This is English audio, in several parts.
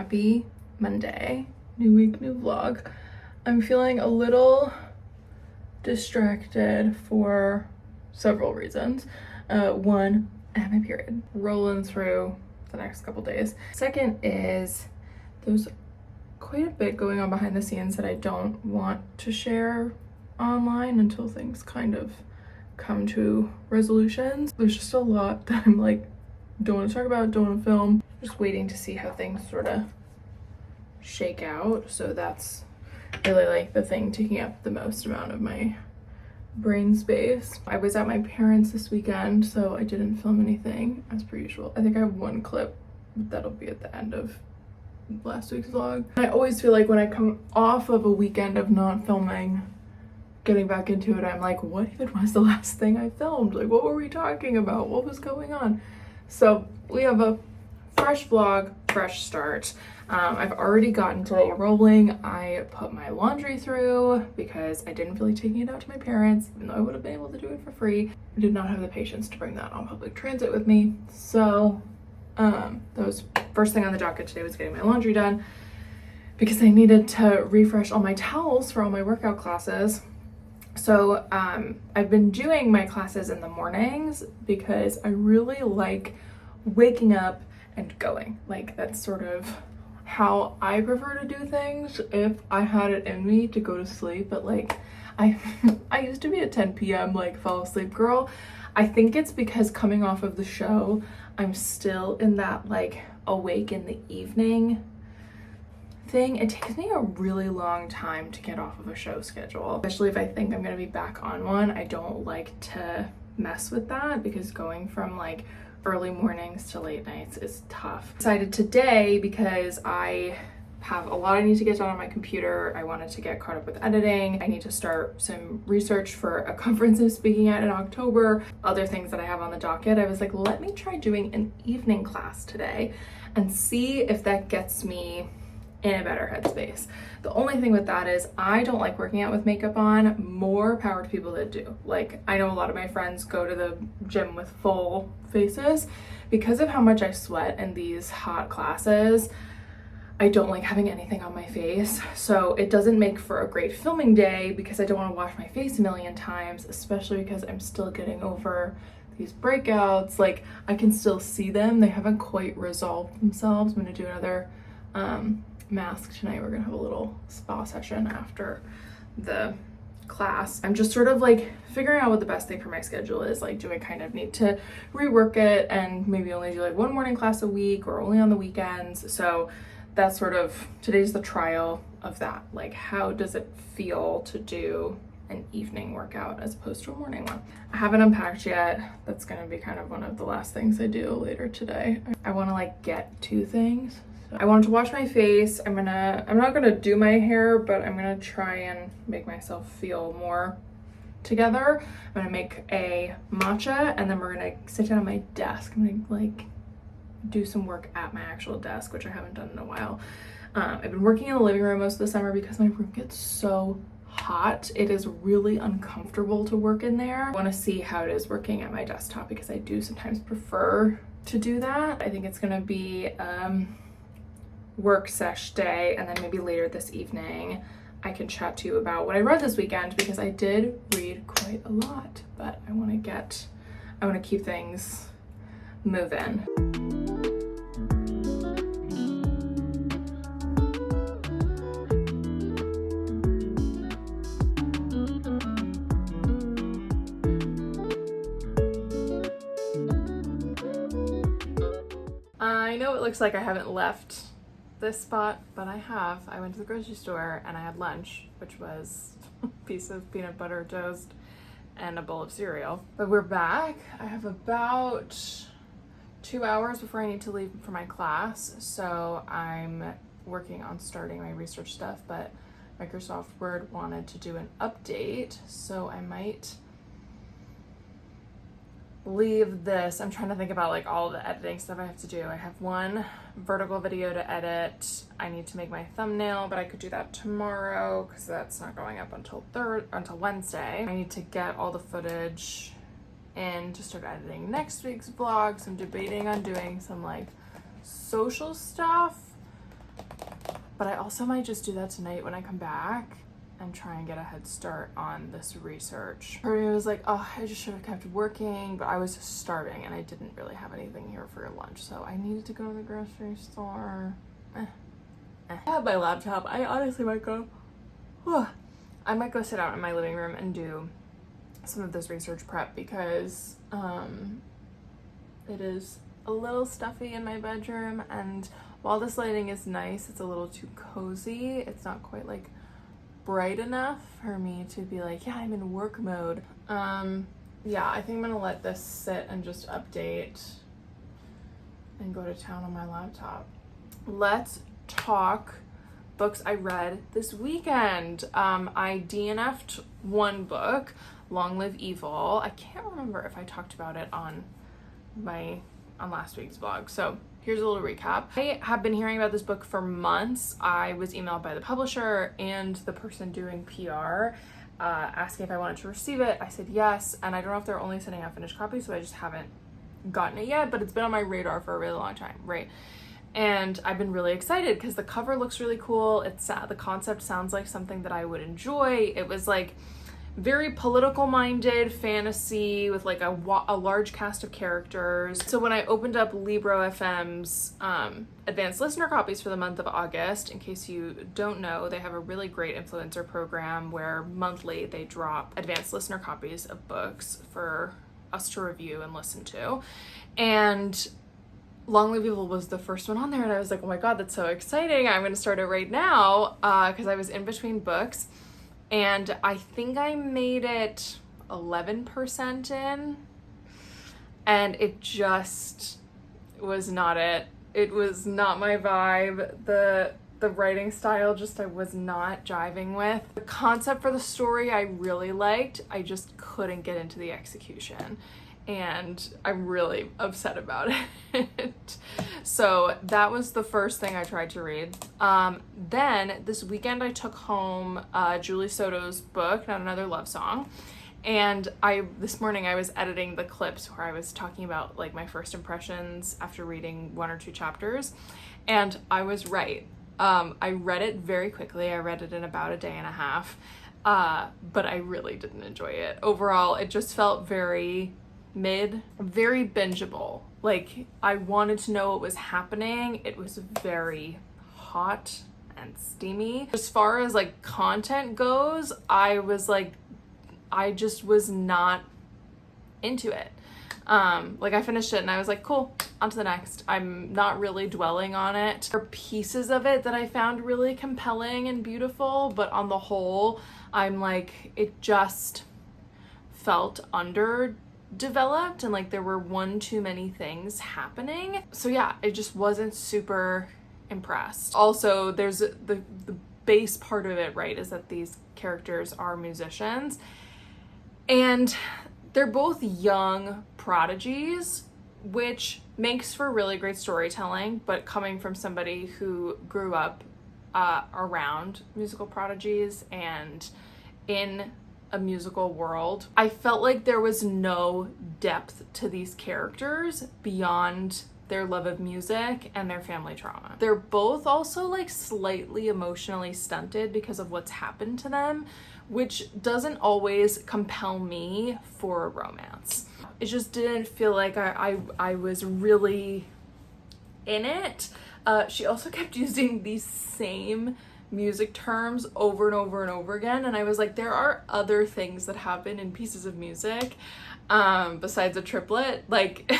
Happy Monday, new week, new vlog. I'm feeling a little distracted for several reasons. One, I have my period rolling through the next couple days. Second is there's quite a bit going on behind the scenes that I don't want to share online until things kind of come to resolutions. There's just a lot that I'm like, don't want to talk about, don't want to film. Just waiting to see how things sort of shake out. So that's really like the thing taking up the most amount of my brain space. I was at my parents' this weekend, so I didn't film anything as per usual. I think I have one clip that'll be at the end of last week's vlog. I always feel like when I come off of a weekend of not filming, getting back into it, I'm like, what even was the last thing I filmed? Like, what were we talking about? What was going on? So we have a fresh vlog, fresh start. I've already gotten today rolling. I put my laundry through because I didn't feel like taking it out to my parents, even though I would have been able to do it for free. I did not have the patience to bring that on public transit with me. So that was first thing on the docket today, was getting my laundry done because I needed to refresh all my towels for all my workout classes. So I've been doing my classes in the mornings because I really like waking up and going. Like, that's sort of how I prefer to do things if I had it in me to go to sleep. But like, I used to be a 10 p.m. like fall asleep girl. I think it's because coming off of the show, I'm still in that like awake in the evening thing. It takes me a really long time to get off of a show schedule, especially if I think I'm gonna be back on one. I don't like to mess with that because going from like early mornings to late nights is tough. Decided today because I have a lot I need to get done on my computer. I wanted to get caught up with editing. I need to start some research for a conference I'm speaking at in October. Other things that I have on the docket. I was like, let me try doing an evening class today and see if that gets me in a better headspace. The only thing with that is I don't like working out with makeup on. More power to people that do. Like, I know a lot of my friends go to the gym with full faces. Because of how much I sweat in these hot classes, I don't like having anything on my face. So it doesn't make for a great filming day because I don't want to wash my face a million times, especially because I'm still getting over these breakouts. Like, I can still see them. They haven't quite resolved themselves. I'm gonna do another mask tonight. We're gonna have a little spa session after the class. I'm just sort of like figuring out what the best thing for my schedule is. Like, do I kind of need to rework it and maybe only do like one morning class a week or only on the weekends? So that's sort of, today's the trial of that. Like, how does it feel to do an evening workout as opposed to a morning one? I haven't unpacked yet. That's gonna be kind of one of the last things I do later today. I wanna like get to things. I wanted to wash my face. I'm not gonna do my hair, but I'm gonna try and make myself feel more together. I'm gonna make a matcha and then we're gonna sit down at my desk. I'm gonna like do some work at my actual desk, which I haven't done in a while. I've been working in the living room most of the summer because my room gets so hot. It is really uncomfortable to work in there. I wanna see how it is working at my desktop because I do sometimes prefer to do that. I think it's gonna be work sesh day, and then maybe later this evening I can chat to you about what I read this weekend because I did read quite a lot, but I want to keep things moving. I know it looks like I haven't left this spot, but I have. I went to the grocery store and I had lunch, which was a piece of peanut butter toast and a bowl of cereal. But we're back. I have about 2 hours before I need to leave for my class, so I'm working on starting my research stuff, but Microsoft Word wanted to do an update, so I might leave this. I'm trying to think about like all the editing stuff I have to do. I have one vertical video to edit. I need to make my thumbnail, but I could do that tomorrow because that's not going up until Wednesday. I need to get all the footage in to start editing next week's vlog. So I'm debating on doing some like social stuff But I also might just do that tonight when I come back and try and get a head start on this research. Part of me was like, oh, I just should have kept working, but I was starving and I didn't really have anything here for lunch, so I needed to go to the grocery store. I have my laptop. I honestly might go, I might go sit out in my living room and do some of this research prep because it is a little stuffy in my bedroom, and while this lighting is nice, it's a little too cozy. It's not quite like bright enough for me to be like, yeah, I'm in work mode. Yeah, I think I'm gonna let this sit and just update and go to town on my laptop. Let's talk books I read this weekend. I DNF'd one book, Long Live Evil. I can't remember if I talked about it on last week's vlog. So here's a little recap. I have been hearing about this book for months. I was emailed by the publisher and the person doing PR asking if I wanted to receive it. I said yes, and I don't know if they're only sending out finished copies, so I just haven't gotten it yet, but it's been on my radar for a really long time, right? And I've been really excited because the cover looks really cool. The concept sounds like something that I would enjoy. It was like very political minded fantasy with like a large cast of characters. So when I opened up Libro FM's advanced listener copies for the month of August, in case you don't know, they have a really great influencer program where monthly they drop advanced listener copies of books for us to review and listen to. And Long Live Evil was the first one on there, and I was like, oh my god, that's so exciting. I'm going to start it right now because I was in between books. And I think I made it 11% in, and it just was not it. It was not my vibe. The writing style just I was not jiving with. The concept for the story I really liked. I just couldn't get into the execution, and I'm really upset about it. So that was the first thing I tried to read. Then this weekend I took home Julie Soto's book, Not Another Love Song. And this morning I was editing the clips where I was talking about like my first impressions after reading 1 or 2 chapters. And I was right. I read it very quickly. I read it in about a day and a half. But I really didn't enjoy it. Overall, it just felt very mid, very bingeable. Like I wanted to know what was happening. It was very hot and steamy. As far as like content goes, I just was not into it. Like I finished it and I was like, cool, on to the next. I'm not really dwelling on it. There are pieces of it that I found really compelling and beautiful, but on the whole, I'm like, it just felt underdeveloped and like there were one too many things happening. So yeah, I just wasn't super impressed. Also, there's the base part of it, right, is that these characters are musicians and they're both young prodigies, which makes for really great storytelling, but coming from somebody who grew up around musical prodigies and in a musical world, I felt like there was no depth to these characters beyond their love of music and their family trauma. They're both also like slightly emotionally stunted because of what's happened to them, which doesn't always compel me for a romance. It just didn't feel like I was really in it. She also kept using these same music terms over and over and over again, and I was like, there are other things that happen in pieces of music besides a triplet. Like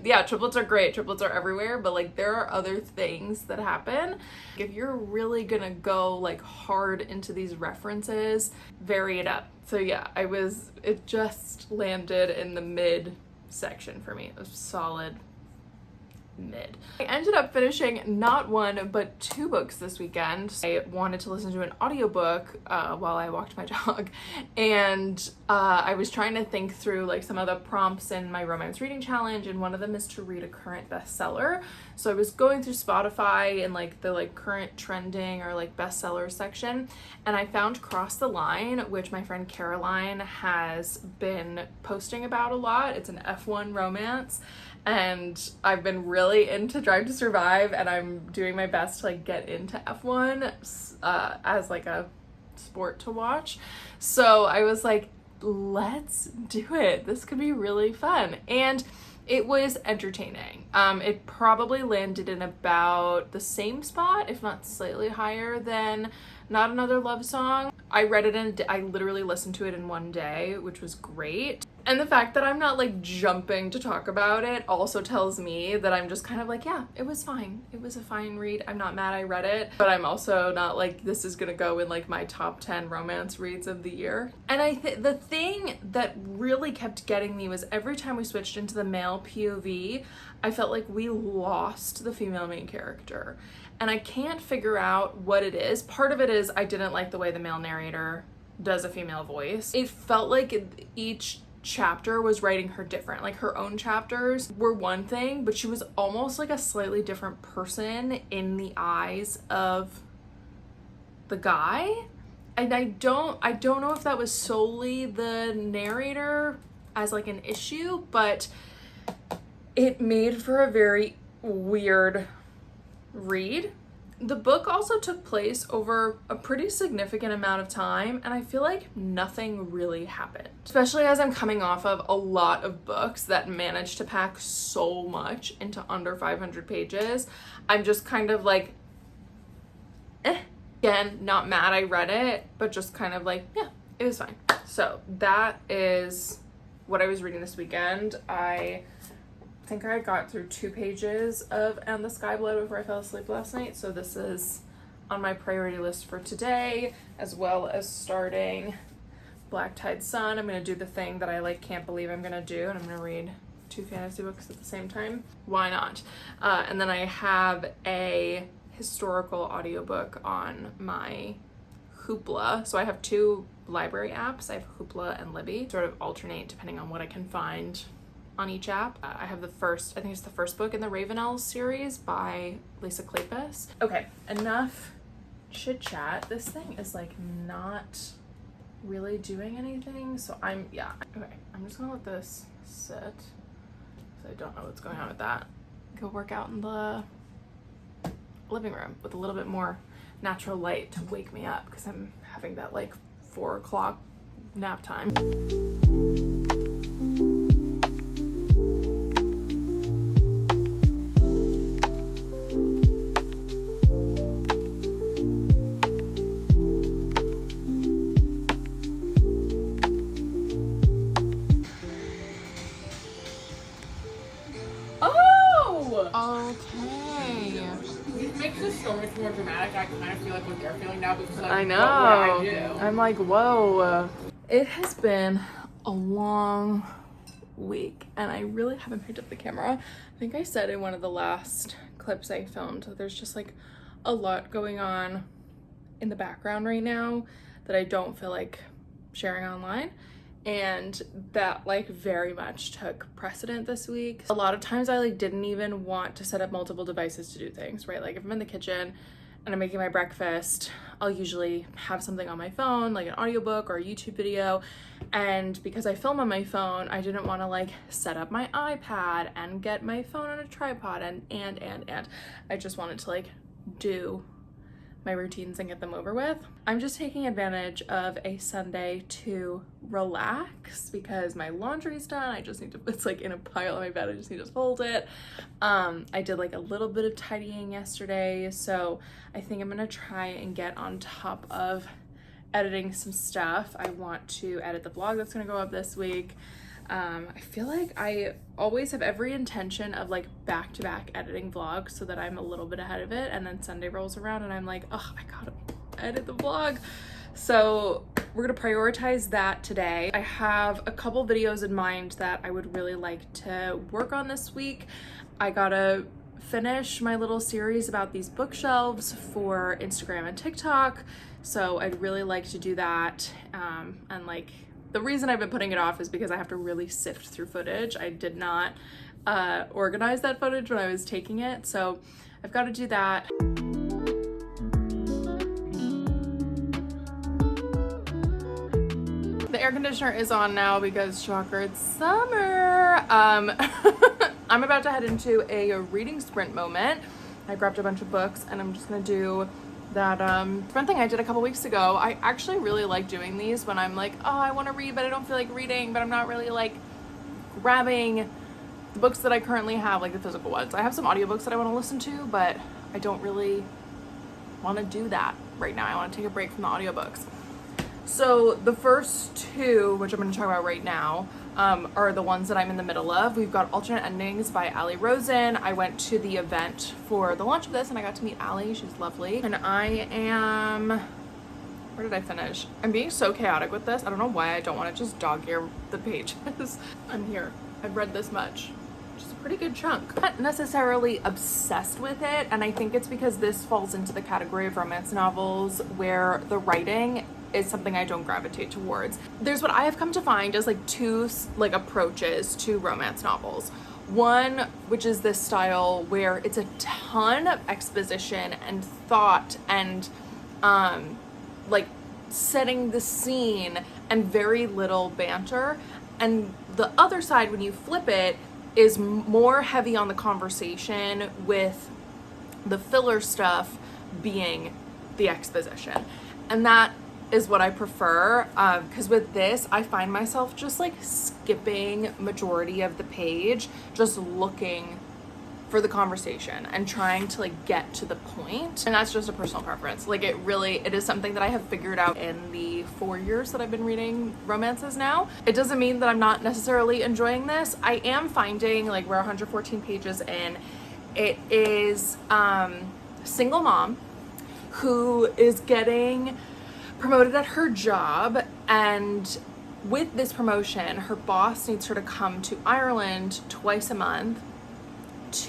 yeah, triplets are great, triplets are everywhere, but like there are other things that happen. If you're really gonna go like hard into these references, vary it up. So yeah, it just landed in the mid section for me. It was solid mid. I ended up finishing not 1 but 2 books this weekend. I wanted to listen to an audiobook while I walked my dog, and I was trying to think through like some of the prompts in my romance reading challenge, and one of them is to read a current bestseller. So I was going through Spotify and like the like current trending or like bestseller section, and I found Cross the Line, which my friend Caroline has been posting about a lot. It's an F1 romance, and I've been really really into Drive to Survive, and I'm doing my best to like get into F1 as like a sport to watch. So I was like, let's do it. This could be really fun. And it was entertaining. It probably landed in about the same spot, if not slightly higher than Not Another Love Song. I read it I literally listened to it in one day, which was great. And the fact that I'm not like jumping to talk about it also tells me that I'm just kind of like, yeah, it was fine. It was a fine read. I'm not mad I read it, but I'm also not like, this is gonna go in like my top 10 romance reads of the year. And the thing that really kept getting me was every time we switched into the male POV, I felt like we lost the female main character. And I can't figure out what it is. Part of it is I didn't like the way the male narrator does a female voice. It felt like each chapter was writing her different. Like her own chapters were one thing, but she was almost like a slightly different person in the eyes of the guy. And I don't know if that was solely the narrator as like an issue, but it made for a very weird read. The book also took place over a pretty significant amount of time, and I feel like nothing really happened. Especially as I'm coming off of a lot of books that managed to pack so much into under 500 pages. I'm just kind of like, Again, not mad I read it, but just kind of like, yeah, it was fine. So that is what I was reading this weekend. I think I got through 2 pages of And the Sky Blood before I fell asleep last night, so this is on my priority list for today, as well as starting Black Tide Sun. I'm gonna do the thing that I like can't believe I'm gonna do, and I'm gonna read 2 fantasy books at the same time. Why not? And then I have a historical audiobook on my Hoopla. So I have 2 library apps. I have Hoopla and Libby, sort of alternate depending on what I can find on each app. I have I think it's the first book in the Ravenels series by Lisa Kleypas. Okay, enough chit chat. This thing is like not really doing anything, so okay, I'm just gonna let this sit, so I don't know what's going on with that. Go work out in the living room with a little bit more natural light to wake me up, because I'm having that like 4 o'clock nap time. Okay. It makes this so much more dramatic. I kind of feel like what they're feeling now because like, I know. What I do. I'm like, whoa. It has been a long week, and I really haven't picked up the camera. I think I said in one of the last clips I filmed that there's just like a lot going on in the background right now that I don't feel like sharing online. And that like very much took precedent this week. A lot of times I like didn't even want to set up multiple devices to do things, right? Like if I'm in the kitchen and I'm making my breakfast, I'll usually have something on my phone, like an audiobook or a YouTube video. And because I film on my phone, I didn't want to like set up my iPad and get my phone on a tripod and I just wanted to like do my routines and get them over with. I'm just taking advantage of a Sunday to relax because my laundry's done. I just need to, it's like in a pile on my bed, I just need to fold it. I did like a little bit of tidying yesterday, so I think I'm gonna try and get on top of editing some stuff. I want to edit the vlog that's gonna go up this week. I feel like I always have every intention of like back-to-back editing vlogs so that I'm a little bit ahead of it, and then Sunday rolls around and I'm like, oh, I gotta edit the vlog. So we're gonna prioritize that today. I have a couple videos in mind that I would really like to work on this week. I gotta finish my little series about these bookshelves for Instagram and TikTok, so I'd really like to do that. And like, the reason I've been putting it off is because I have to really sift through footage. I did not organize that footage when I was taking it, so I've got to do that. The air conditioner is on now because shocker, it's summer. I'm about to head into a reading sprint moment. I grabbed a bunch of books and I'm just gonna do that sprint thing I did a couple weeks ago. I actually really like doing these when I'm like, oh, I want to read, but I don't feel like reading, but I'm not really like grabbing the books that I currently have, like the physical ones. I have some audiobooks that I want to listen to, but I don't really want to do that right now. I want to take a break from the audiobooks. So the first two, which I'm going to talk about right now, are the ones that I'm in the middle of. We've got Alternate Endings by Ali Rosen. I went to the event for the launch of this and I got to meet Ali. She's lovely. And I am, where did I finish? I'm being so chaotic with this. I don't know why I don't want to just dog ear the pages. I'm here. I've read this much. Which is a pretty good chunk. Not necessarily obsessed with it, and I think it's because this falls into the category of romance novels where the writing is something I don't gravitate towards. There's what I have come to find as like two like approaches to romance novels. One, which is this style where it's a ton of exposition and thought and like setting the scene and very little banter. And the other side, when you flip it, is more heavy on the conversation, with the filler stuff being the exposition. And that is what I prefer, because with this, I find myself just like skipping majority of the page, just looking for the conversation and trying to like get to the point. And that's just a personal preference. Like it is something that I have figured out in the 4 years that I've been reading romances now. It doesn't mean that I'm not necessarily enjoying this. I am finding, like, we're 114 pages in, it is single mom who is getting promoted at her job, and with this promotion, her boss needs her to come to Ireland twice a month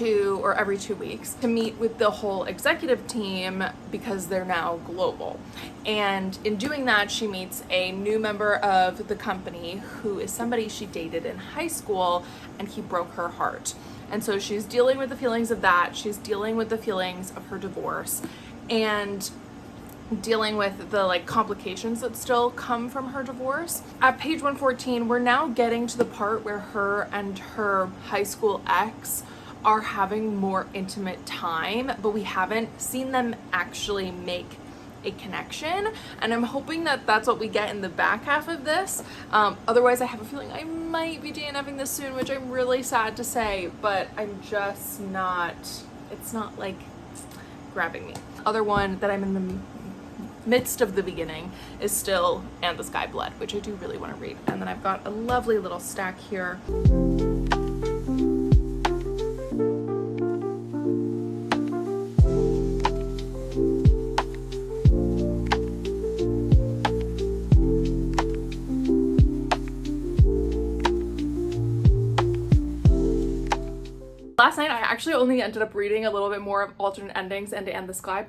or every 2 weeks to meet with the whole executive team because they're now global. And in doing that, she meets a new member of the company who is somebody she dated in high school, and he broke her heart. And so she's dealing with the feelings of that. She's dealing with the feelings of her divorce and dealing with the like complications that still come from her divorce. At page 114, we're now getting to the part where her and her high school ex are having more intimate time, but we haven't seen them actually make a connection, and I'm hoping that that's what we get in the back half of this. Otherwise, I have a feeling I might be DNFing this soon, which I'm really sad to say, but I'm just not, it's not like grabbing me. Other one that I'm in the midst of the beginning is still And the Sky Blood, which I do really want to read. And then I've got a lovely little stack here. Last night I actually only ended up reading a little bit more of Alternate Endings and the Sky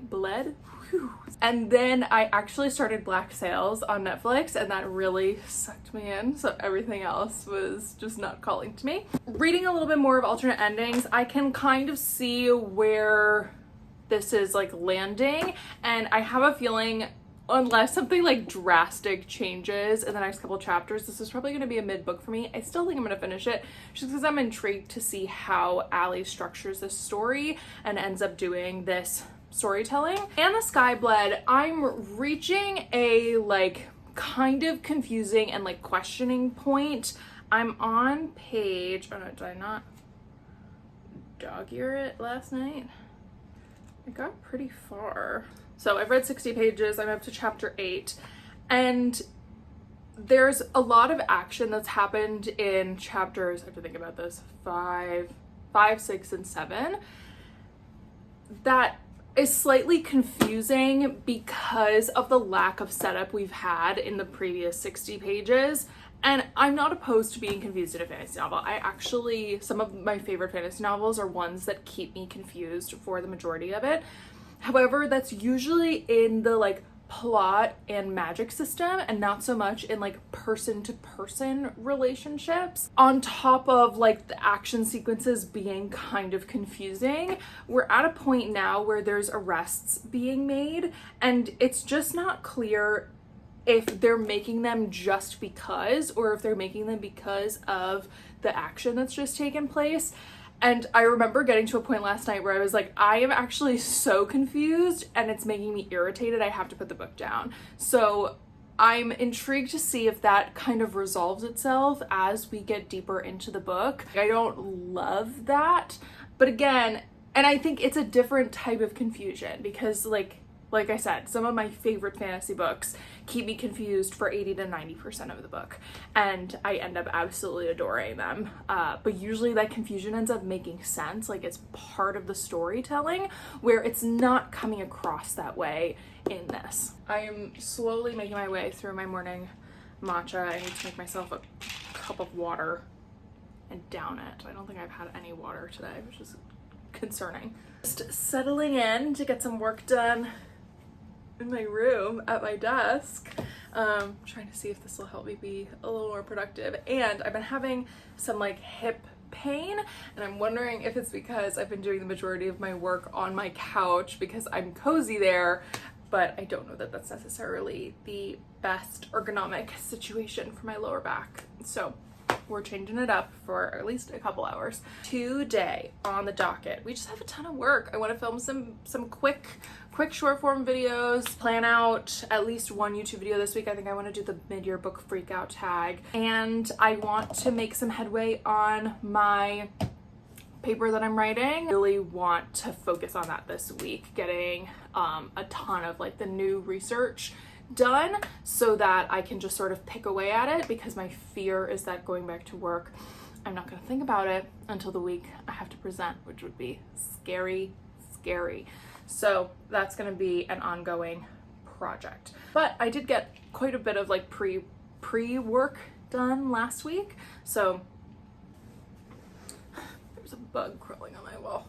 Bled. Whew. And then I actually started Black Sails on Netflix, and that really sucked me in, so everything else was just not calling to me. Reading a little bit more of Alternate Endings, I can kind of see where this is like landing, and I have a feeling unless something like drastic changes in the next couple chapters, this is probably going to be a mid-book for me. I still think I'm going to finish it just because I'm intrigued to see how Ali structures this story and ends up doing this storytelling. And the Sky Bled, I'm reaching a like kind of confusing and like questioning point. I'm on page, oh no, did I not dog ear it last night? I got pretty far. So I've read 60 pages, I'm up to chapter 8, and there's a lot of action that's happened in chapters, I have to think about this, 5, 6, and 7, that is slightly confusing because of the lack of setup we've had in the previous 60 pages. And I'm not opposed to being confused in a fantasy novel. Some of my favorite fantasy novels are ones that keep me confused for the majority of it. However, that's usually in the like plot and magic system and not so much in like person-to-person relationships. On top of like the action sequences being kind of confusing, we're at a point now where there's arrests being made and it's just not clear if they're making them just because, or if they're making them because of the action that's just taken place. And I remember getting to a point last night where I was like, I am actually so confused and it's making me irritated. I have to put the book down. So I'm intrigued to see if that kind of resolves itself as we get deeper into the book. I don't love that, but again, and I think it's a different type of confusion because like I said, some of my favorite fantasy books keep me confused for 80 to 90% of the book, and I end up absolutely adoring them. But usually that confusion ends up making sense, like it's part of the storytelling, where it's not coming across that way in this. I am slowly making my way through my morning matcha. I need to make myself a cup of water and down it. I don't think I've had any water today, which is concerning. Just settling in to get some work done in my room at my desk, trying to see if this will help me be a little more productive. And I've been having some like hip pain, and I'm wondering if it's because I've been doing the majority of my work on my couch because I'm cozy there, but I don't know that that's necessarily the best ergonomic situation for my lower back. So we're changing it up for at least a couple hours. Today on the docket, we just have a ton of work. I want to film some quick short form videos, plan out at least one YouTube video this week. I think I want to do the mid-year book freakout tag, and I want to make some headway on my paper that I'm writing. I really want to focus on that this week, getting a ton of like the new research done so that I can just sort of pick away at it, because my fear is that going back to work, I'm not going to think about it until the week I have to present, which would be scary. So that's going to be an ongoing project. But I did get quite a bit of like pre-work done last week. So there's a bug crawling on my wall.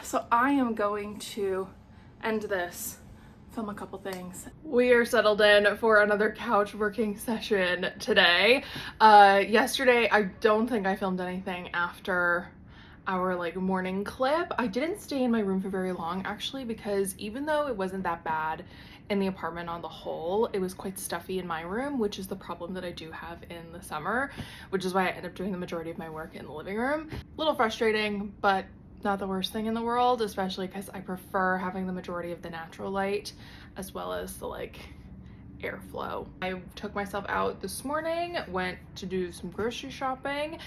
So I am going to end this, film a couple things. We are settled in for another couch working session today. Yesterday, I don't think I filmed anything after our like morning clip. I didn't stay in my room for very long actually, because even though it wasn't that bad in the apartment on the whole, it was quite stuffy in my room, which is the problem that I do have in the summer, which is why I end up doing the majority of my work in the living room. A little frustrating, but not the worst thing in the world, especially because I prefer having the majority of the natural light as well as the like airflow. I took myself out this morning, went to do some grocery shopping,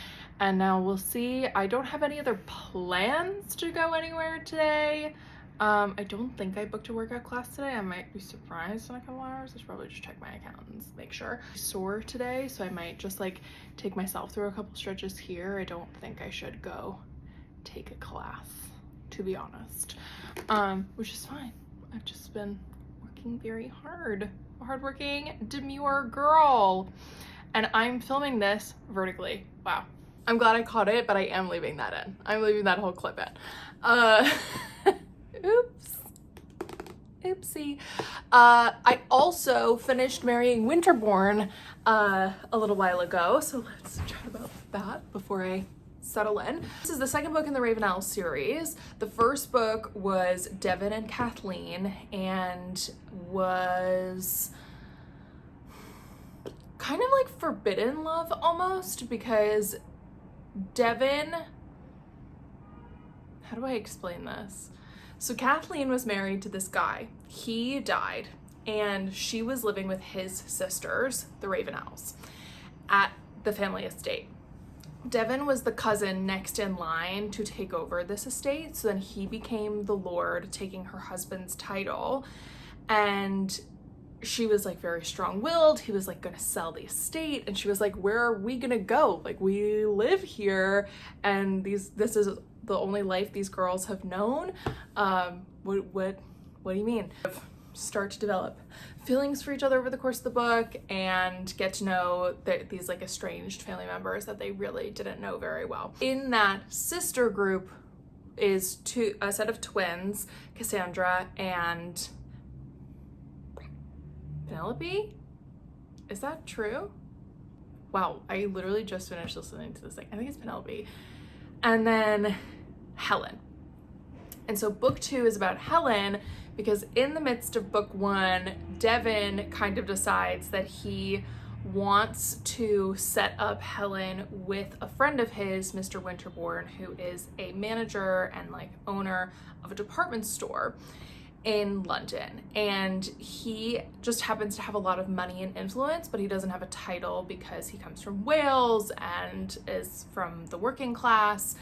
and now we'll see. I don't have any other plans to go anywhere today. I don't think I booked a workout class today. I might be surprised in a couple hours. I should probably just check my account and make sure. I'm sore today, so I might just like take myself through a couple stretches here. I don't think I should go take a class, to be honest, which is fine. I've just been working very hard. Hardworking, demure girl. And I'm filming this vertically. Wow. I'm glad I caught it, but I am leaving that in. I'm leaving that whole clip in. Oops. Oopsie. I also finished Marrying Winterborn a little while ago, so let's chat about that before I settle in. This is the second book in the Ravenel series. The first book was Devin and Kathleen, and was kind of like forbidden love almost, because Devin, how do I explain this? So Kathleen was married to this guy. He died, and she was living with his sisters, the Ravenels, at the family estate. Devin was the cousin next in line to take over this estate, so then he became the lord, taking her husband's title. And she was like very strong-willed. He was like gonna sell the estate, and she was like, where are we gonna go? Like, we live here, and this is the only life these girls have known. What do you mean? Start to develop feelings for each other over the course of the book, and get to know these like estranged family members that they really didn't know very well. In that sister group is a set of twins, Cassandra and Penelope? Is that true? Wow, I literally just finished listening to this thing. I think it's Penelope. And then Helen. And so book 2 is about Helen because in the midst of book one, Devin kind of decides that he wants to set up Helen with a friend of his, Mr. Winterbourne, who is a manager and like owner of a department store in London. And he just happens to have a lot of money and influence, but he doesn't have a title because he comes from Wales and is from the working class.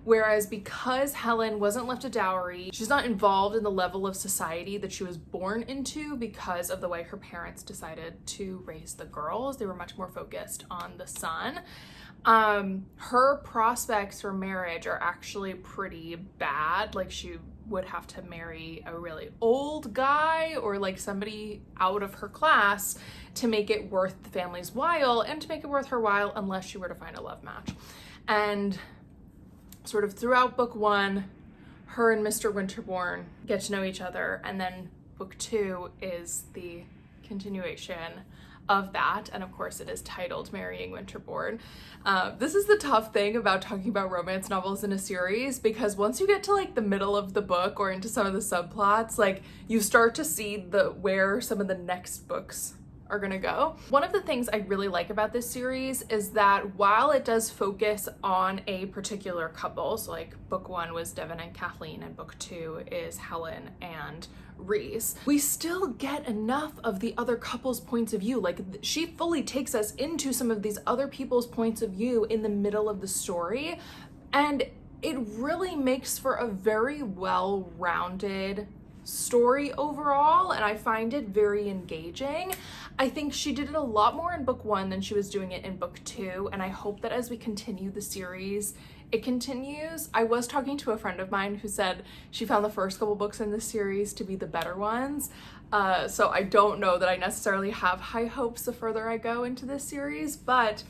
Whereas because Helen wasn't left a dowry, she's not involved in the level of society that she was born into because of the way her parents decided to raise the girls. They were much more focused on the son. Her prospects for marriage are actually pretty bad. Like, she would have to marry a really old guy or like somebody out of her class to make it worth the family's while, and to make it worth her while unless she were to find a love match. And sort of throughout book one, her and Mr. Winterbourne get to know each other, and then book two is the continuation of that, and of course it is titled Marrying Winterbourne. This is the tough thing about talking about romance novels in a series, because once you get to like the middle of the book or into some of the subplots, like you start to see where some of the next books are gonna go. One of the things I really like about this series is that while it does focus on a particular couple, so like book one was Devin and Kathleen, and book two is Helen and Reese, we still get enough of the other couple's points of view. Like, she fully takes us into some of these other people's points of view in the middle of the story, and it really makes for a very well-rounded story overall, and I find it very engaging. I think she did it a lot more in book one than she was doing it in book two, and I hope that as we continue the series, it continues. I was talking to a friend of mine who said she found the first couple books in this series to be the better ones, so I don't know that I necessarily have high hopes the further I go into this series, but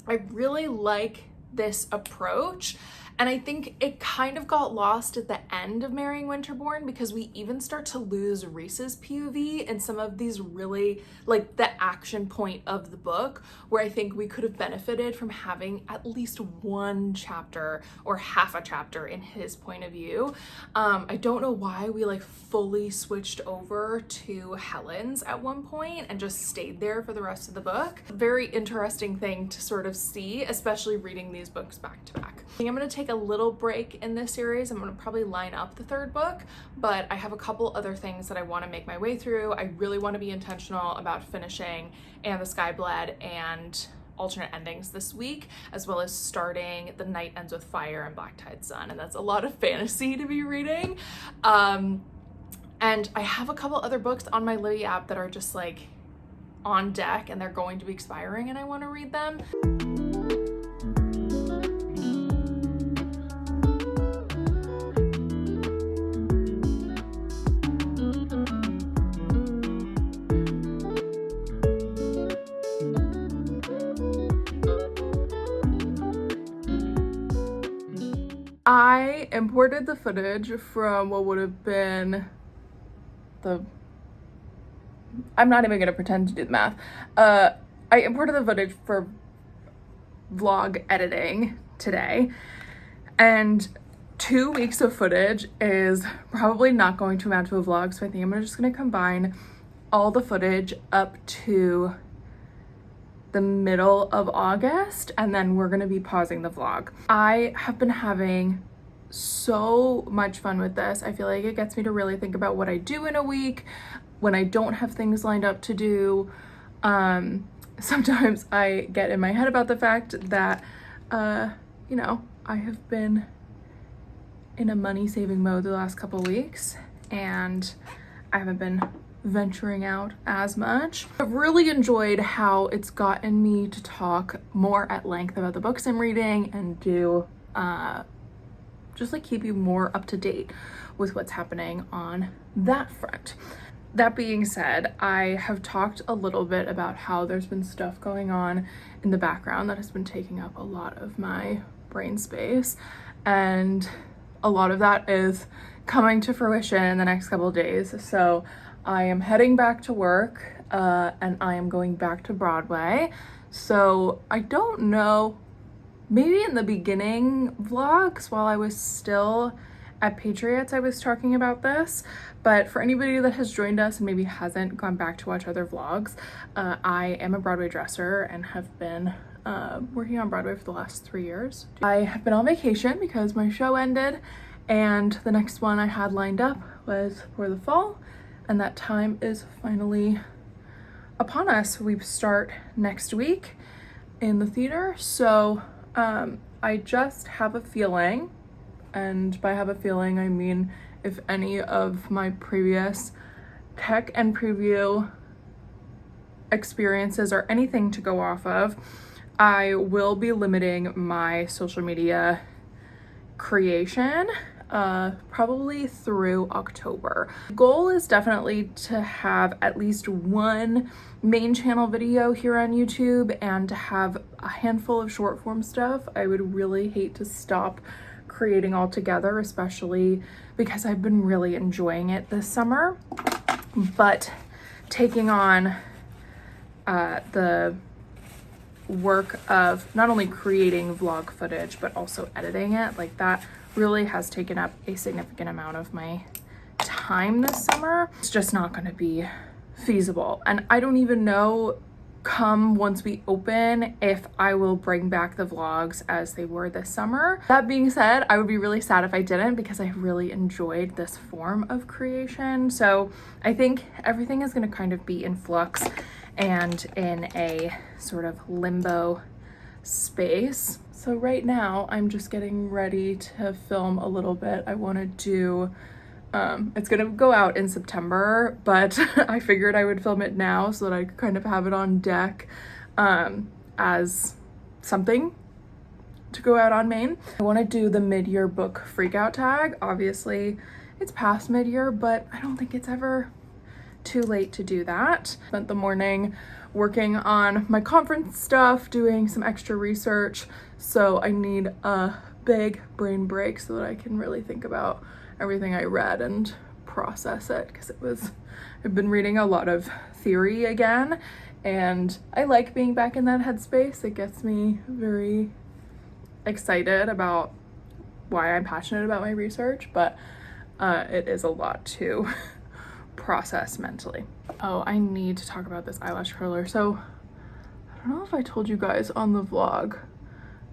I really like this approach. And I think it kind of got lost at the end of Marrying Winterbourne, because we even start to lose Reese's POV in some of these really, like, the action point of the book, where I think we could have benefited from having at least one chapter or half a chapter in his point of view. I don't know why we like fully switched over to Helen's at one point and just stayed there for the rest of the book. Very interesting thing to sort of see, especially reading these books back to back. I think I'm gonna take a little break in this series. I'm gonna probably line up the third book, but I have a couple other things that I want to make my way through. I really want to be intentional about finishing And the Sky Bled and Alternate Endings this week, as well as starting The Night Ends with Fire and Black Tide Sun, and that's a lot of fantasy to be reading. And I have a couple other books on my Libby app that are just like on deck, and they're going to be expiring, and I want to read them. I imported the footage from what would have been I'm not even gonna pretend to do the math. I imported the footage for vlog editing today, and 2 weeks of footage is probably not going to amount to a vlog, so I think I'm just gonna combine all the footage up to the middle of August, and then we're gonna be pausing the vlog. I have been having so much fun with this. I feel like it gets me to really think about what I do in a week when I don't have things lined up to do. Sometimes I get in my head about the fact that, you know, I have been in a money saving mode the last couple weeks, and I haven't been venturing out as much. I've really enjoyed how it's gotten me to talk more at length about the books I'm reading and do just like keep you more up to date with what's happening on that front. That being said, I have talked a little bit about how there's been stuff going on in the background that has been taking up a lot of my brain space, and a lot of that is coming to fruition in the next couple of days. So I am heading back to work, and I am going back to Broadway. So I don't know, maybe in the beginning vlogs while I was still at Patriots I was talking about this, but for anybody that has joined us and maybe hasn't gone back to watch other vlogs, I am a Broadway dresser and have been working on Broadway for the last 3 years. I have been on vacation because my show ended, and the next one I had lined up was for the fall, and that time is finally upon us. We start next week in the theater, so I just have a feeling, and by have a feeling I mean if any of my previous tech and preview experiences or anything to go off of, I will be limiting my social media creation probably through October. The goal is definitely to have at least one main channel video here on YouTube and to have a handful of short form stuff. I would really hate to stop creating altogether, especially because I've been really enjoying it this summer. But taking on the work of not only creating vlog footage but also editing it, like that really has taken up a significant amount of my time this summer. It's just not going to be feasible, and I don't even know come once we open if I will bring back the vlogs as they were this summer. That being said, I would be really sad if I didn't, because I really enjoyed this form of creation. So I think everything is going to kind of be in flux and in a sort of limbo space. So right now I'm just getting ready to film a little bit. I want to do it's gonna go out in September, but I figured I would film it now so that I could kind of have it on deck as something to go out on Maine. I want to do the mid-year book freakout tag. Obviously it's past mid-year, but I don't think it's ever too late to do that. Spent the morning working on my conference stuff, doing some extra research, so I need a big brain break so that I can really think about everything I read and process it, because I've been reading a lot of theory again, and I like being back in that headspace. It gets me very excited about why I'm passionate about my research, but it is a lot to process mentally. Oh, I need to talk about this eyelash curler. So I don't know if I told you guys on the vlog,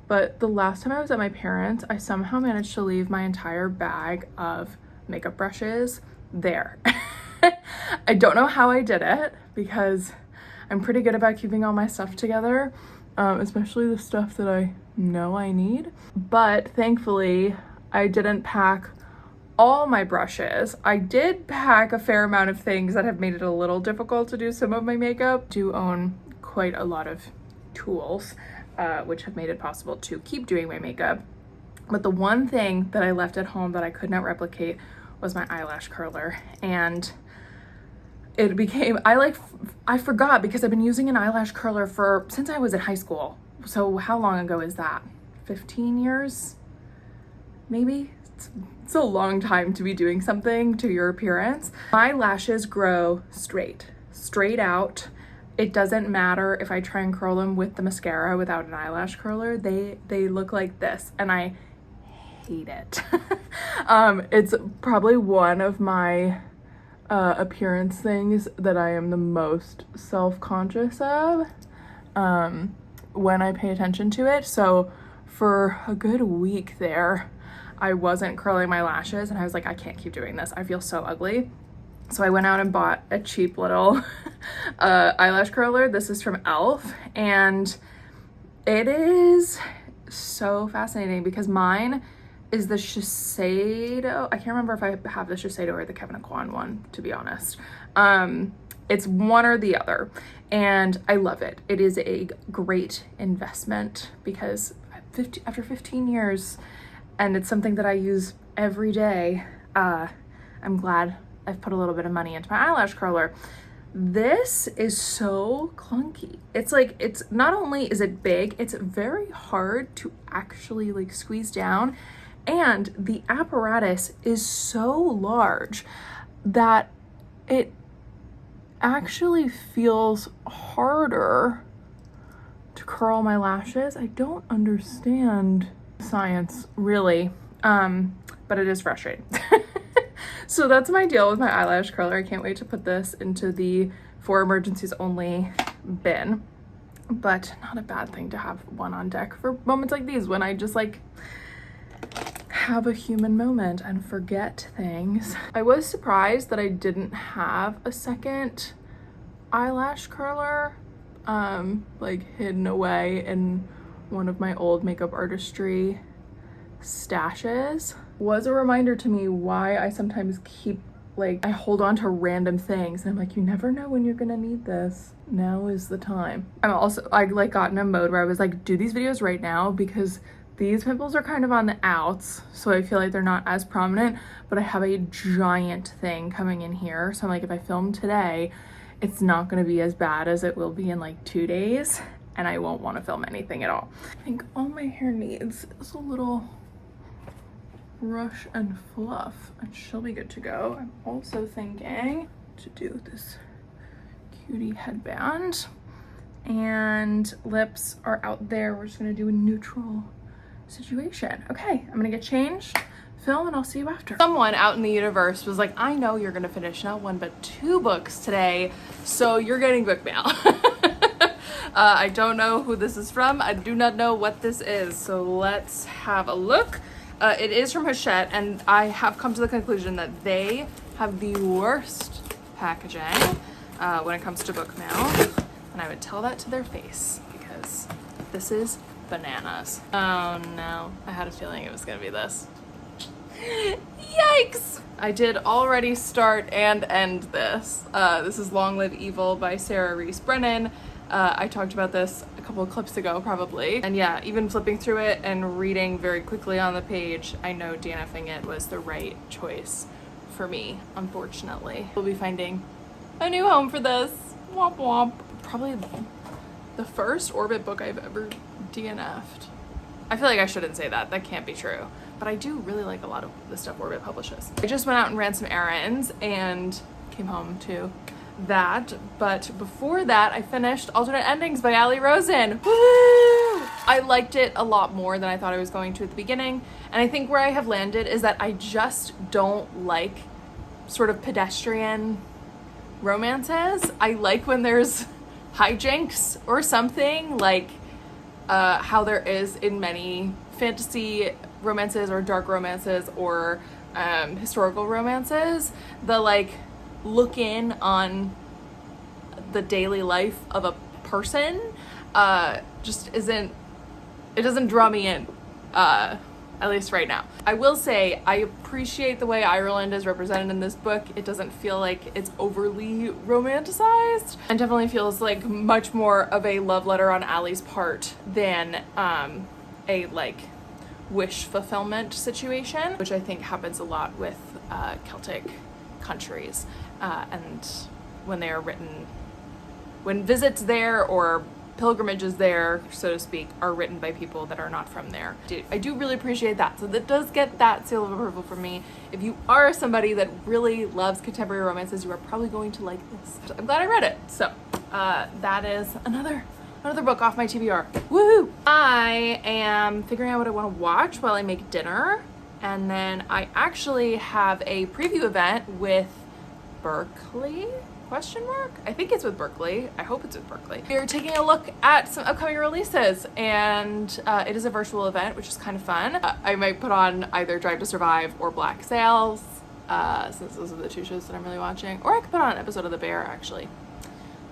but the last time I was at my parents', I somehow managed to leave my entire bag of makeup brushes there. I don't know how I did it, because I'm pretty good about keeping all my stuff together, especially the stuff that I know I need. But thankfully, I didn't pack all my brushes. I did pack a fair amount of things that have made it a little difficult to do some of my makeup. I do own quite a lot of tools, which have made it possible to keep doing my makeup. But the one thing that I left at home that I could not replicate was my eyelash curler. And it became, I forgot, because I've been using an eyelash curler since I was in high school. So how long ago is that? 15 years? Maybe? It's a long time to be doing something to your appearance. My lashes grow straight out. It doesn't matter if I try and curl them with the mascara without an eyelash curler. They look like this, and I hate it. It's probably one of my appearance things that I am the most self-conscious of when I pay attention to it. So for a good week there, I wasn't curling my lashes, and I was like, I can't keep doing this. I feel so ugly. So I went out and bought a cheap little eyelash curler. This is from e.l.f. and it is so fascinating because mine is the Shiseido. I can't remember if I have the Shiseido or the Kevin Aquan one, to be honest. It's one or the other, and I love it. It is a great investment because after 15 years, and it's something that I use every day, I'm glad I've put a little bit of money into my eyelash curler. This is so clunky. It's like, it's not only is it big, it's very hard to actually like squeeze down, and the apparatus is so large that it actually feels harder to curl my lashes. I don't understand science really. but it is frustrating. So that's my deal with my eyelash curler. I can't wait to put this into the for emergencies only bin, but not a bad thing to have one on deck for moments like these when I just like have a human moment and forget things. I was surprised that I didn't have a second eyelash curler like hidden away in one of my old makeup artistry stashes. Was a reminder to me why I sometimes keep like I hold on to random things and I'm like, you never know when you're gonna need this. Now is the time. I like got in a mode where I was like, do these videos right now because these pimples are kind of on the outs, so I feel like they're not as prominent, but I have a giant thing coming in here. So I'm like, if I film today, it's not gonna be as bad as it will be in like 2 days, and I won't want to film anything at all. I think all my hair needs is a little brush and fluff, and she'll be good to go. I'm also thinking to do this cutie headband, and lips are out there. We're just gonna do a neutral situation. Okay, I'm gonna get changed, film, and I'll see you after. Someone out in the universe was like, I know you're gonna finish not 1 but 2 books today, so you're getting book mail. I don't know who this is from. I do not know what this is, so let's have a look. It is from Hachette, and I have come to the conclusion that they have the worst packaging when it comes to book mail, and I would tell that to their face because this is bananas. Oh no, I had a feeling it was gonna be this. Yikes! I did already start and end this. This is Long Live Evil by Sarah Reese Brennan. I talked about this a couple of clips ago probably. And yeah, even flipping through it and reading very quickly on the page, I know DNFing it was the right choice for me, unfortunately. We'll be finding a new home for this. Womp womp. Probably the first Orbit book I've ever DNF'd. I feel like I shouldn't say that. That can't be true. But I do really like a lot of the stuff Orbit publishes. I just went out and ran some errands and came home to that. But before that, I finished Alternate Endings by Ali Rosen. Woo! I liked it a lot more than I thought I was going to at the beginning. And I think where I have landed is that I just don't like sort of pedestrian romances. I like when there's hijinks or something, like how there is in many fantasy romances or dark romances or historical romances. The like look in on the daily life of a person just isn't, it doesn't draw me in, at least right now. I will say I appreciate the way Ireland is represented in this book. It doesn't feel like it's overly romanticized, and definitely feels like much more of a love letter on Ali's part than a like wish fulfillment situation, which I think happens a lot with Celtic countries, and when they are written, when visits there or pilgrimages there, so to speak, are written by people that are not from there. I do really appreciate that. So that does get that seal of approval from me. If you are somebody that really loves contemporary romances, you are probably going to like this. I'm glad I read it. So that is another book off my TBR. Woohoo! I am figuring out what I want to watch while I make dinner. And then I actually have a preview event with Berkeley? ? I think it's with Berkeley. I hope it's with Berkeley. We're taking a look at some upcoming releases, and it is a virtual event, which is kind of fun. I might put on either Drive to Survive or Black Sails, since those are the 2 shows that I'm really watching. Or I could put on an episode of The Bear, actually.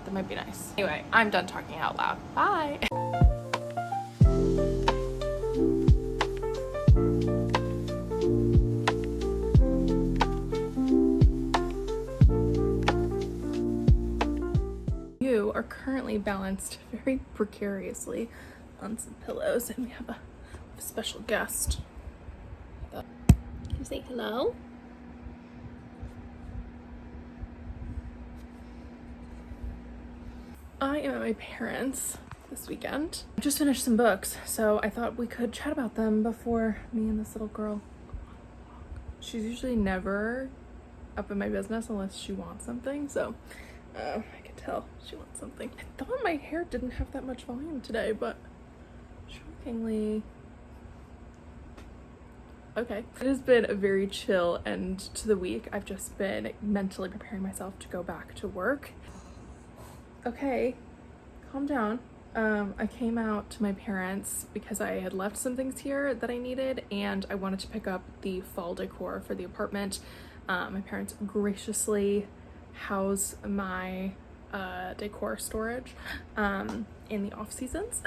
That might be nice. Anyway, I'm done talking out loud. Bye! Are currently balanced very precariously on some pillows, and we have a special guest. Can you say hello? I am at my parents' this weekend. I just finished some books, so I thought we could chat about them before me and this little girl. She's usually never up in my business unless she wants something, so I can tell she wants something. I thought my hair didn't have that much volume today, but shockingly Okay. It has been a very chill end to the week. I've just been mentally preparing myself to go back to work. Okay, calm down. I came out to my parents because I had left some things here that I needed, and I wanted to pick up the fall decor for the apartment. My parents graciously house my decor storage in the off seasons.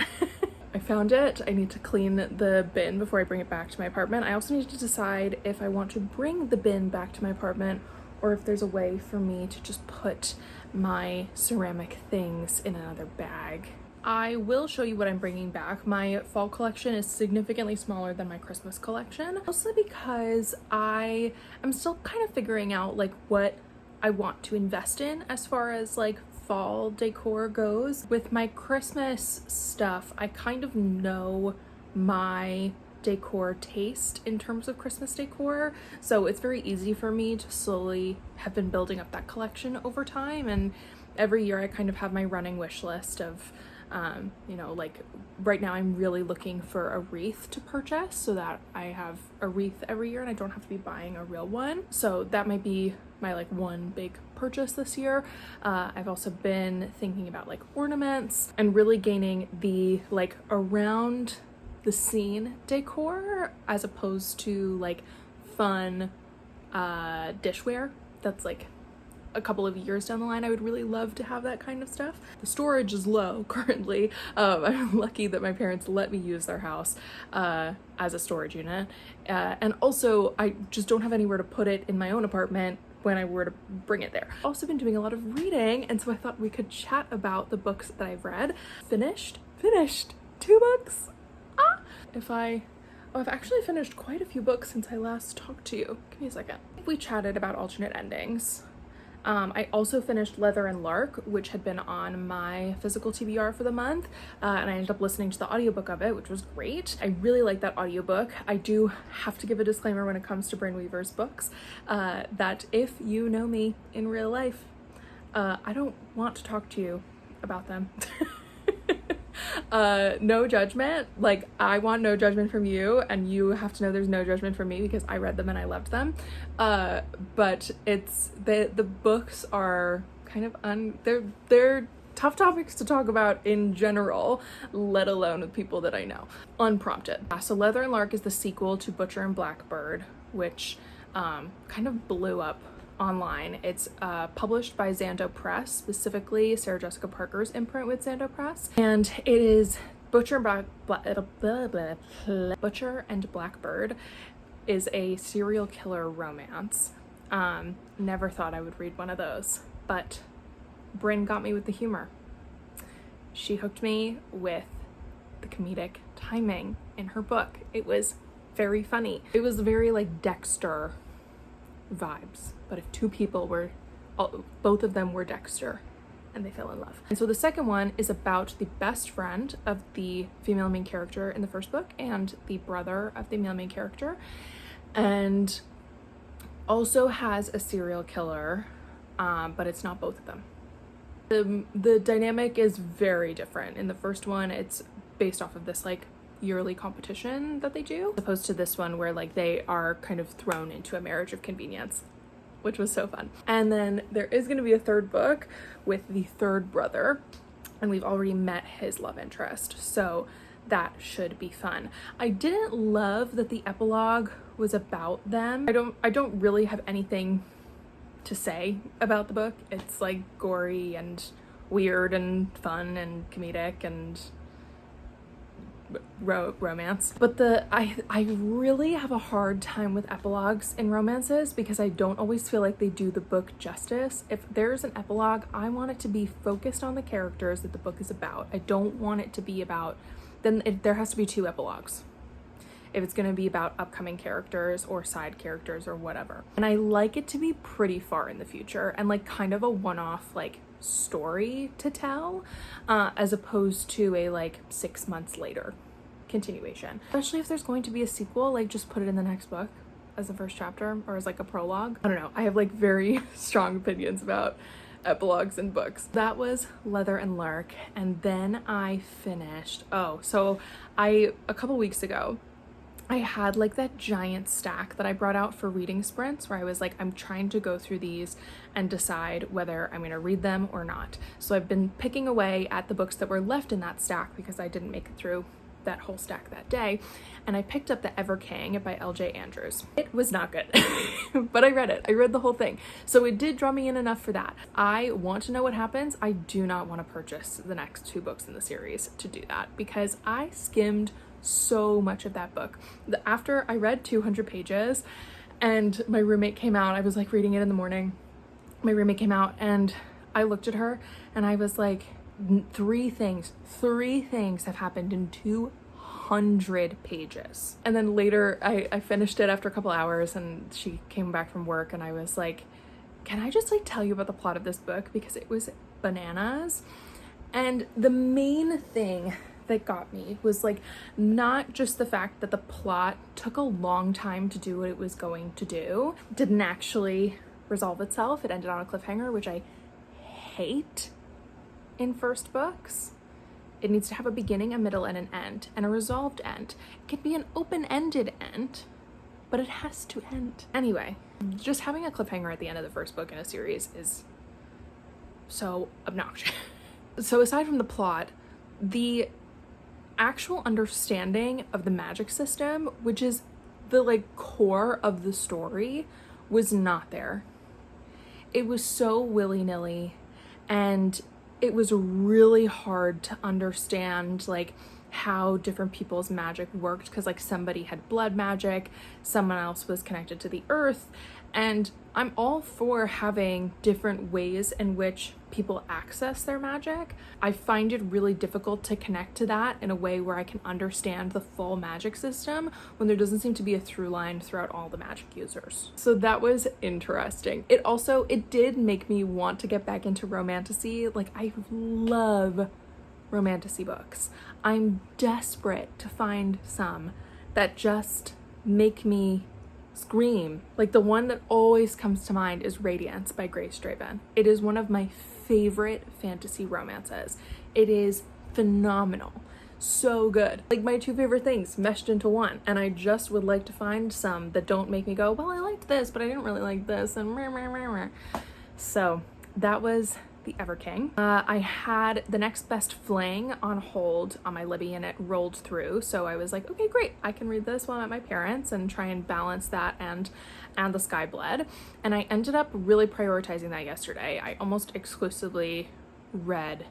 I found it. I need to clean the bin before I bring it back to my apartment. I also need to decide if I want to bring the bin back to my apartment or if there's a way for me to just put my ceramic things in another bag. I will show you what I'm bringing back. My fall collection is significantly smaller than my Christmas collection, mostly because I am still kind of figuring out like what I want to invest in as far as like fall decor goes. With my Christmas stuff, I kind of know my decor taste in terms of Christmas decor, so it's very easy for me to slowly have been building up that collection over time, and every year I kind of have my running wish list of you know, like right now I'm really looking for a wreath to purchase so that I have a wreath every year and I don't have to be buying a real one. So that might be my like one big purchase this year. I've also been thinking about like ornaments and really gaining the like around the scene decor as opposed to like fun dishware that's like a couple of years down the line. I would really love to have that kind of stuff. The storage is low currently. I'm lucky that my parents let me use their house as a storage unit. And also I just don't have anywhere to put it in my own apartment when I were to bring it there. I've also been doing a lot of reading, and so I thought we could chat about the books that I've read. Finished 2 books. I've actually finished quite a few books since I last talked to you. Give me a second. We chatted about alternate endings. I also finished Leather and Lark, which had been on my physical TBR for the month, and I ended up listening to the audiobook of it, which was great. I really like that audiobook. I do have to give a disclaimer when it comes to Brain Weaver's books, that if you know me in real life, I don't want to talk to you about them. No judgment. Like, I want no judgment from you, and you have to know there's no judgment from me because I read them and I loved them. But it's the books are kind of they're tough topics to talk about in general, let alone with people that I know. Unprompted. So Leather and Lark is the sequel to Butcher and Blackbird, which kind of blew up online. It's published by Zando Press, specifically Sarah Jessica Parker's imprint with Zando Press, and it is Butcher and Blackbird is a serial killer romance. Never thought I would read one of those, but Bryn got me with the humor. She hooked me with the comedic timing in her book. It was very funny. It was very like Dexter vibes, but if two people were, both of them were Dexter and they fell in love. And so the second one is about the best friend of the female main character in the first book and the brother of the male main character, and also has a serial killer, but it's not both of them. The dynamic is very different. In the first one, it's based off of this like yearly competition that they do, as opposed to this one where like they are kind of thrown into a marriage of convenience, which was so fun. And then there is going to be a third book with the third brother, and we've already met his love interest, so that should be fun. I didn't love that the epilogue was about them. I don't really have anything to say about the book. It's like gory and weird and fun and comedic and romance, but I really have a hard time with epilogues in romances because I don't always feel like they do the book justice. If there's an epilogue, I want it to be focused on the characters that the book is about. I don't want it to be about, there has to be 2 epilogues if it's going to be about upcoming characters or side characters or whatever. And I like it to be pretty far in the future and like kind of a one-off like story to tell, as opposed to a like 6 months later continuation. Especially if there's going to be a sequel, like just put it in the next book as the first chapter or as like a prologue. I don't know. I have like very strong opinions about epilogues in books. That was Leather and Lark, and then I finished, a couple weeks ago, I had like that giant stack that I brought out for reading sprints where I was like, I'm trying to go through these and decide whether I'm going to read them or not. So I've been picking away at the books that were left in that stack because I didn't make it through that whole stack that day. And I picked up The Ever King by L.J. Andrews. It was not good, but I read it. I read the whole thing. So it did draw me in enough for that. I want to know what happens. I do not want to purchase the next 2 books in the series to do that because I skimmed so much of that book. After I read 200 pages and my roommate came out, I was like reading it in the morning. My roommate came out and I looked at her and I was like, 3 things have happened in 200 pages. And then later I finished it after a couple hours and she came back from work and I was like, can I just like tell you about the plot of this book? Because it was bananas. And the main thing that got me was like not just the fact that the plot took a long time to do what it was going to do, didn't actually resolve itself. It ended on a cliffhanger, which I hate in first books. It needs to have a beginning, a middle, and an end, and a resolved end. It could be an open-ended end, but it has to end. Anyway, just having a cliffhanger at the end of the first book in a series is so obnoxious. So aside from the plot, the actual understanding of the magic system, which is the like core of the story, was not there. It was so willy-nilly and it was really hard to understand like how different people's magic worked because like somebody had blood magic, someone else was connected to the earth, and I'm all for having different ways in which people access their magic. I find it really difficult to connect to that in a way where I can understand the full magic system when there doesn't seem to be a through line throughout all the magic users. So that was interesting. It did make me want to get back into romantasy. Like I love romantasy books. I'm desperate to find some that just make me scream. Like the one that always comes to mind is Radiance by Grace Draven. It is one of my favorite fantasy romances. It is phenomenal. So good. Like my 2 favorite things meshed into one, and I just would like to find some that don't make me go, well, I liked this, but I didn't really like this, and meh, meh, meh, meh. So that was The Ever King. I had The Next Best Fling on hold on my Libby and it rolled through. So I was like, okay, great. I can read this while I'm at my parents' and try and balance that and The Sky Bled. And I ended up really prioritizing that yesterday. I almost exclusively read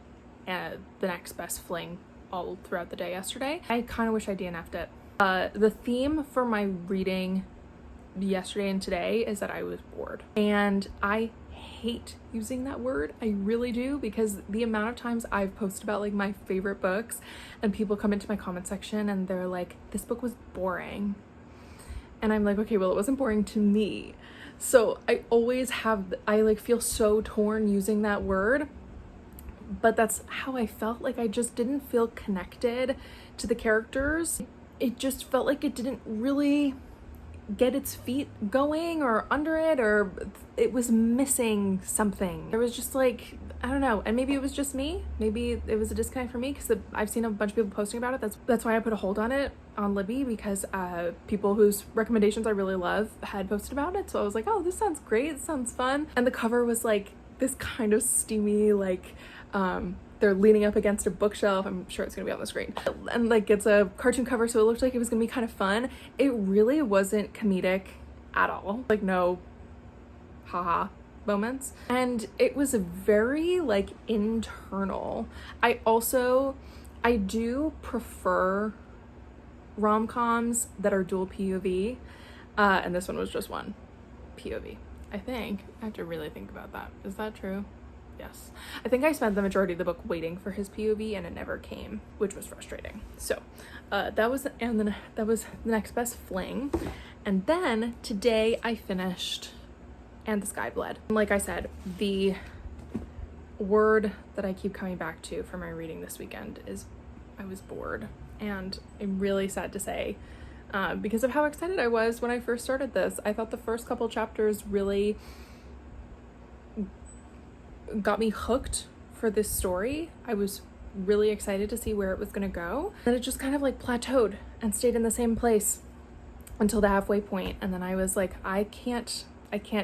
The Next Best Fling all throughout the day yesterday. I kind of wish I DNF'd it. The theme for my reading yesterday and today is that I was bored. And I hate using that word. I really do, because the amount of times I've posted about like my favorite books and people come into my comment section and they're like, this book was boring. And I'm like, okay, well, it wasn't boring to me. So I always feel so torn using that word, but that's how I felt. Like I just didn't feel connected to the characters. It just felt like it didn't really get its feet going or under it, or it was missing something. There was just like, I don't know, and maybe it was just me. Maybe it was a disconnect for me because I've seen a bunch of people posting about it. That's why I put a hold on it on Libby, because people whose recommendations I really love had posted about it. So I was like, oh, this sounds great. It sounds fun. And the cover was like this kind of steamy, like they're leaning up against a bookshelf. I'm sure it's gonna be on the screen. And like it's a cartoon cover, so it looked like it was gonna be kind of fun. It really wasn't comedic at all. Like no haha moments. And it was very like internal. I do prefer rom-coms that are dual POV. And this one was just one POV. I think. I have to really think about that. Is that true? Yes. I think I spent the majority of the book waiting for his POV and it never came, which was frustrating. So that was The Next Best Fling. And then today I finished And the Sky Bled. Like I said, the word that I keep coming back to for my reading this weekend is I was bored. And I'm really sad to say, because of how excited I was when I first started this. I thought the first couple chapters really got me hooked for this story. I was really excited to see where it was going to go. Then it just kind of like plateaued and stayed in the same place until the halfway point, and then I was like, I can't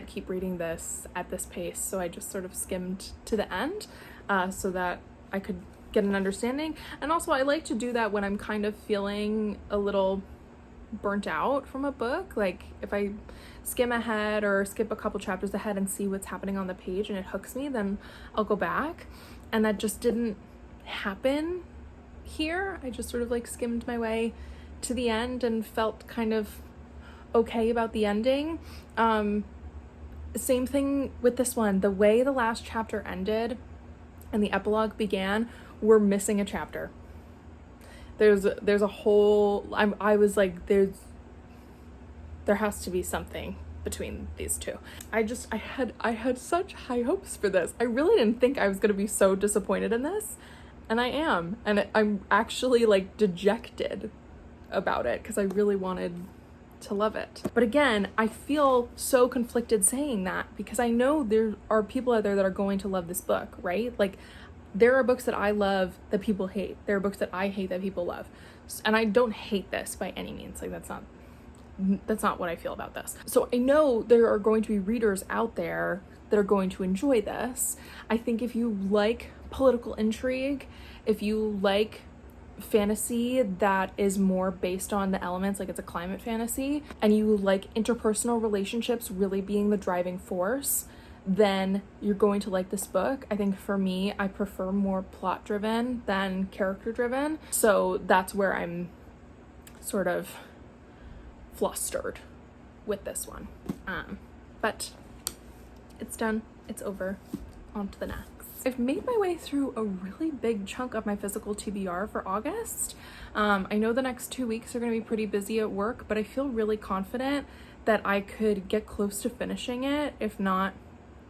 keep reading this at this pace, so I just sort of skimmed to the end so that I could get an understanding. And also I like to do that when I'm kind of feeling a little burnt out from a book. Like if I skim ahead or skip a couple chapters ahead and see what's happening on the page and it hooks me, then I'll go back. And that just didn't happen here. I just sort of like skimmed my way to the end and felt kind of okay about the ending. Same thing with this one. The way the last chapter ended and the epilogue began, we're missing a chapter. There's a whole, I was like, there has to be something between these two. I had such high hopes for this. I really didn't think I was gonna be so disappointed in this, and I am. And I'm actually like dejected about it because I really wanted to love it. But again, I feel so conflicted saying that because I know there are people out there that are going to love this book, right? Like there are books that I love that people hate. There are books that I hate that people love. And I don't hate this by any means. Like that's not what I feel about this. So I know there are going to be readers out there that are going to enjoy this. I think if you like political intrigue, if you like fantasy that is more based on the elements, like it's a climate fantasy, and you like interpersonal relationships really being the driving force, then you're going to like this book. I think for me, I prefer more plot driven than character driven. So that's where I'm sort of flustered with this one. But it's done, it's over, on to the next. I've made my way through a really big chunk of my physical TBR for August. I know the next 2 weeks are going to be pretty busy at work, but I feel really confident that I could get close to finishing it, if not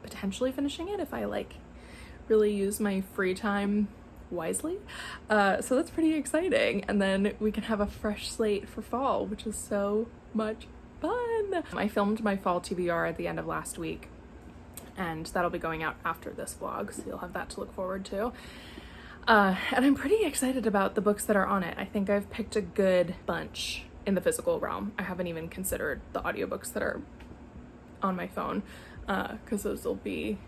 potentially finishing it, if I like really use my free time wisely. So that's pretty exciting. And then we can have a fresh slate for fall, which is so much fun. I filmed my fall TBR at the end of last week, and that'll be going out after this vlog, so you'll have that to look forward to. And I'm pretty excited about the books that are on it. I think I've picked a good bunch in the physical realm. I haven't even considered the audiobooks that are on my phone, because those will be,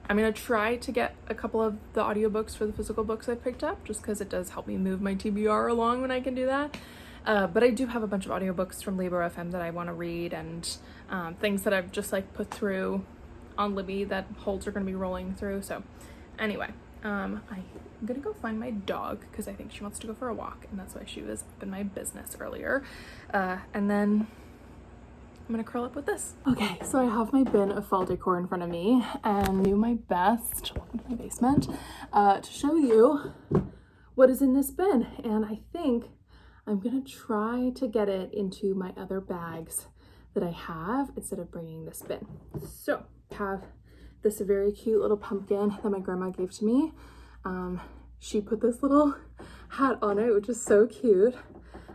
I'm gonna try to get a couple of the audiobooks for the physical books I picked up, just because it does help me move my TBR along when I can do that. But I do have a bunch of audiobooks from Libro FM that I want to read, and things that I've just like put through on Libby that holds are going to be rolling through. So anyway, I'm gonna go find my dog because I think she wants to go for a walk, and that's why she was up in my business earlier. And then I'm gonna curl up with this. Okay, so I have my bin of fall decor in front of me and do my best, welcome to my basement, to show you what is in this bin. And I think I'm gonna try to get it into my other bags that I have instead of bringing this bin. So I have this very cute little pumpkin that my grandma gave to me. She put this little hat on it, which is so cute.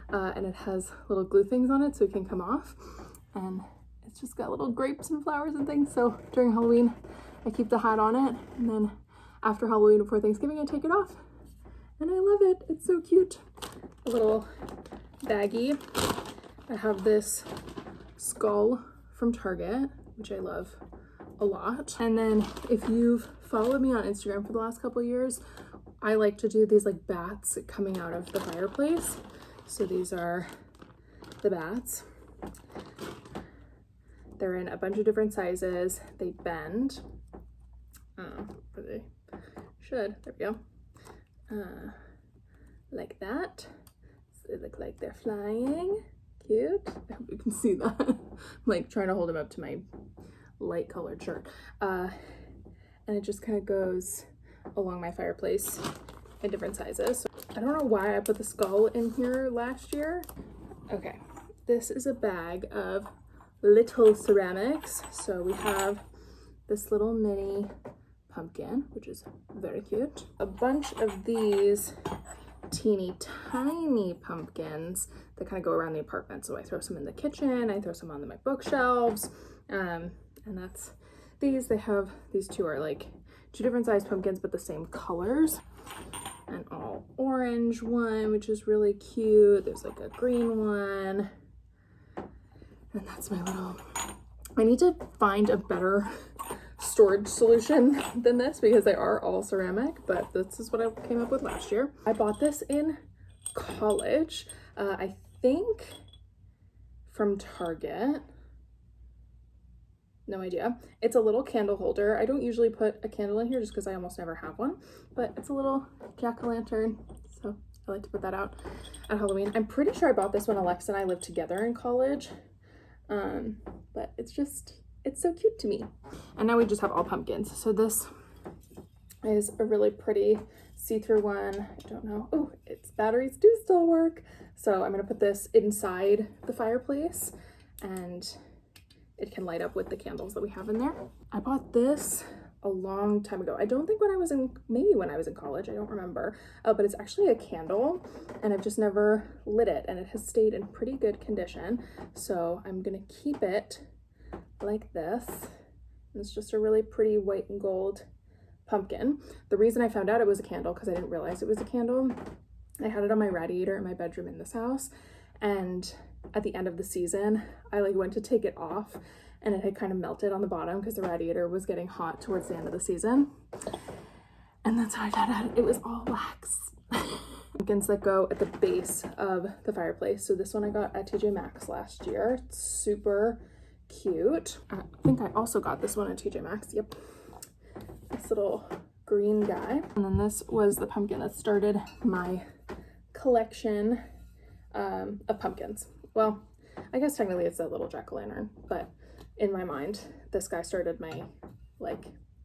And it has little glue things on it so it can come off. And it's just got little grapes and flowers and things. So during Halloween, I keep the hat on it. And then after Halloween, before Thanksgiving, I take it off. And I love it. It's so cute. A little baggie. I have this skull from Target, which I love a lot. And then if you've followed me on Instagram for the last couple of years, I like to do these like bats coming out of the fireplace. So these are the bats. They're in a bunch of different sizes. They bend. Or they should. There we go. Like that. So they look like they're flying. Cute. I hope you can see that. I'm like trying to hold them up to my light colored shirt. And it just kind of goes along my fireplace in different sizes. So I don't know why I put the skull in here last year. Okay, this is a bag of little ceramics. So we have this little mini pumpkin, which is very cute. A bunch of these teeny tiny pumpkins that kind of go around the apartment. So I throw some in the kitchen, I throw some on my bookshelves, and that's these. They have, these two are like two different size pumpkins but the same colors. An all orange one, which is really cute. There's like a green one. And that's my little, I need to find a better storage solution than this because they are all ceramic, but this is what I came up with last year. I bought this in college, I think from Target. No idea. It's a little candle holder. I don't usually put a candle in here just because I almost never have one, but it's a little jack-o'-lantern, so I like to put that out at Halloween. I'm pretty sure I bought this when Alexa and I lived together in college, but it's so cute to me. And now we just have all pumpkins. So this is a really pretty see-through one. I don't know. Oh, its batteries do still work. So I'm gonna put this inside the fireplace and it can light up with the candles that we have in there. I bought this a long time ago. I don't think maybe when I was in college, I don't remember. But it's actually a candle and I've just never lit it and it has stayed in pretty good condition. So I'm gonna keep it like this. It's just a really pretty white and gold pumpkin. The reason I found out it was a candle, because I didn't realize it was a candle, I had it on my radiator in my bedroom in this house, and at the end of the season, I went to take it off and it had kind of melted on the bottom because the radiator was getting hot towards the end of the season. And that's how I found out it was all wax. Pumpkins that go at the base of the fireplace. So this one I got at TJ Maxx last year. It's super cute. I think I also got this one at TJ Maxx. Yep. This little green guy. And then this was the pumpkin that started my collection of pumpkins. Well, I guess technically it's a little jack-o'-lantern, but in my mind, this guy started my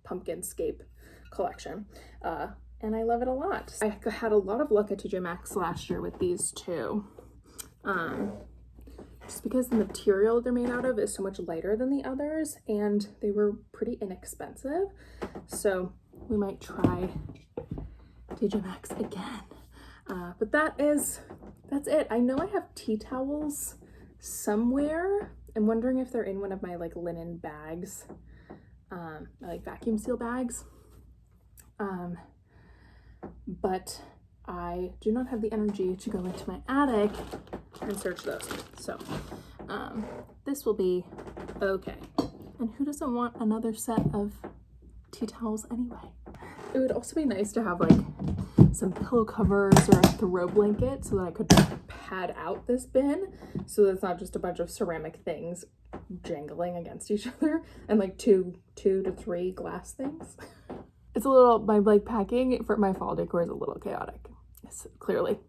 pumpkinscape collection. And I love it a lot. I had a lot of luck at TJ Maxx last year with these two. Just because the material they're made out of is so much lighter than the others, and they were pretty inexpensive. So we might try TJ Maxx again. But that's it. I know I have tea towels somewhere. I'm wondering if they're in one of my linen bags, my vacuum seal bags. But I do not have the energy to go into my attic and search those. So this will be okay. And who doesn't want another set of tea towels anyway? It would also be nice to have some pillow covers or a throw blanket so that I could pad out this bin so that it's not just a bunch of ceramic things jangling against each other and two to three glass things. It's a little, my packing for my fall decor is a little chaotic, clearly.